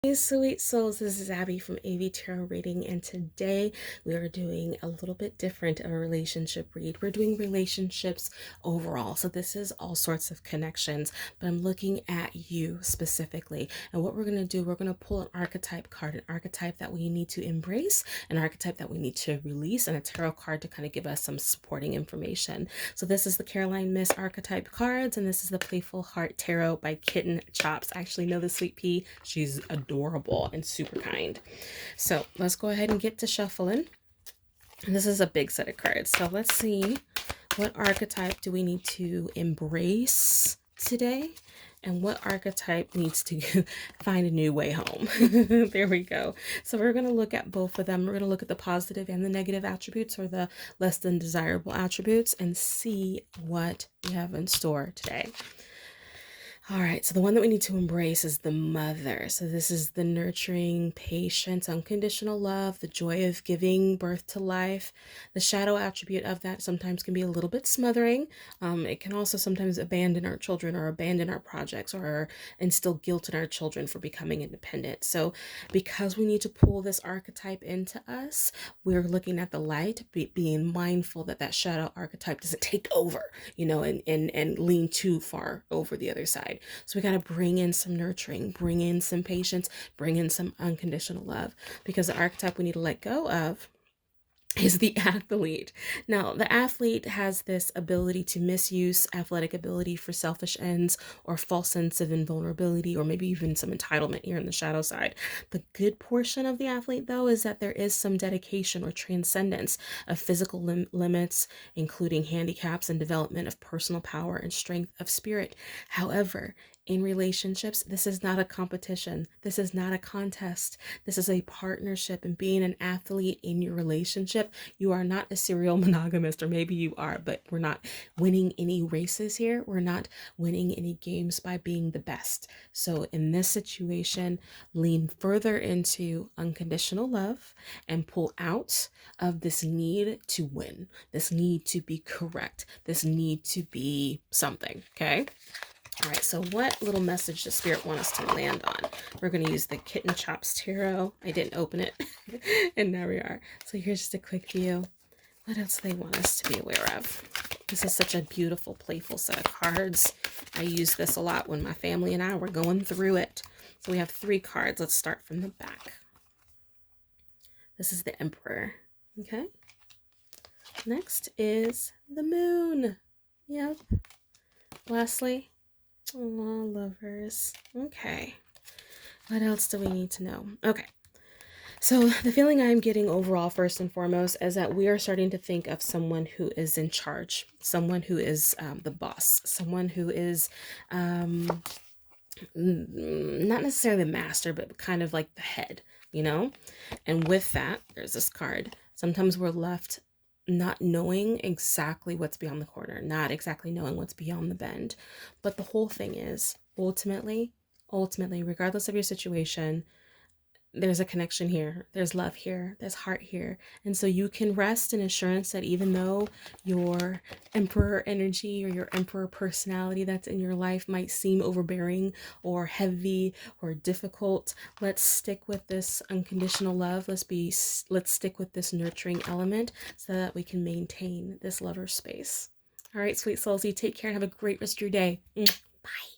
Hey sweet souls, this is Abby from AV Tarot Reading, and today we are doing a little bit different of a relationship read. We're doing relationships overall, so this is all sorts of connections, but I'm looking at you specifically. And what we're going to do, we're going to pull an archetype card, an archetype that we need to embrace, an archetype that we need to release, and a tarot card to kind of give us some supporting information. So this is the Caroline Miss archetype cards, and this is the Playful Heart Tarot by Kitten Chops. I actually know the sweet pea. She's adorable and super kind. So let's go ahead and get to shuffling. And this is a big set of cards. So let's see, what archetype do we need to embrace today? And what archetype needs to find a new way home? There we go. So we're going to look at both of them. We're going to look at the positive and the negative attributes, or the less than desirable attributes, and see what we have in store today. All right, so the one that we need to embrace is the mother. So this is the nurturing, patience, unconditional love, the joy of giving birth to life. The shadow attribute of that sometimes can be a little bit smothering. It can also sometimes abandon our children, or abandon our projects, or instill guilt in our children for becoming independent. So because we need to pull this archetype into us, we're looking at the light, being mindful that that shadow archetype doesn't take over, and lean too far over the other side. So we got to bring in some nurturing, bring in some patience, bring in some unconditional love, because the archetype we need to let go of is the athlete. Now, the athlete has this ability to misuse athletic ability for selfish ends, or false sense of invulnerability, or maybe even some entitlement here in the shadow side. The good portion of the athlete, though, is that there is some dedication or transcendence of physical limits, including handicaps, and development of personal power and strength of spirit. However, in relationships, this is not a competition. This is not a contest. This is a partnership. And being an athlete in your relationship, you are not a serial monogamist, or maybe you are, but we're not winning any races here. We're not winning any games by being the best. So in this situation, lean further into unconditional love and pull out of this need to win, this need to be correct, this need to be something, okay? All right, so what little message does Spirit want us to land on? We're going to use the Kitten Chops Tarot. I didn't open it, and now we are. So here's just a quick view. What else do they want us to be aware of? This is such a beautiful, playful set of cards. I use this a lot when my family and I were going through it. So we have 3 cards. Let's start from the back. This is the Emperor, okay? Next is the Moon. Yep. Lastly, oh, Lovers. Okay. What else do we need to know? Okay. So the feeling I'm getting overall, first and foremost, is that we are starting to think of someone who is in charge, someone who is the boss, someone who is not necessarily the master, but kind of like the head, And with that, there's this card. Sometimes we're left not knowing exactly what's beyond the corner, not exactly knowing what's beyond the bend. But the whole thing is, ultimately, regardless of your situation, there's a connection here, there's love here, there's heart here. And so you can rest in assurance that even though your emperor energy, or your emperor personality that's in your life might seem overbearing or heavy or difficult, let's stick with this unconditional love. Let's stick with this nurturing element, so that we can maintain this lover space. All right, sweet souls, you take care and have a great rest of your day. Bye.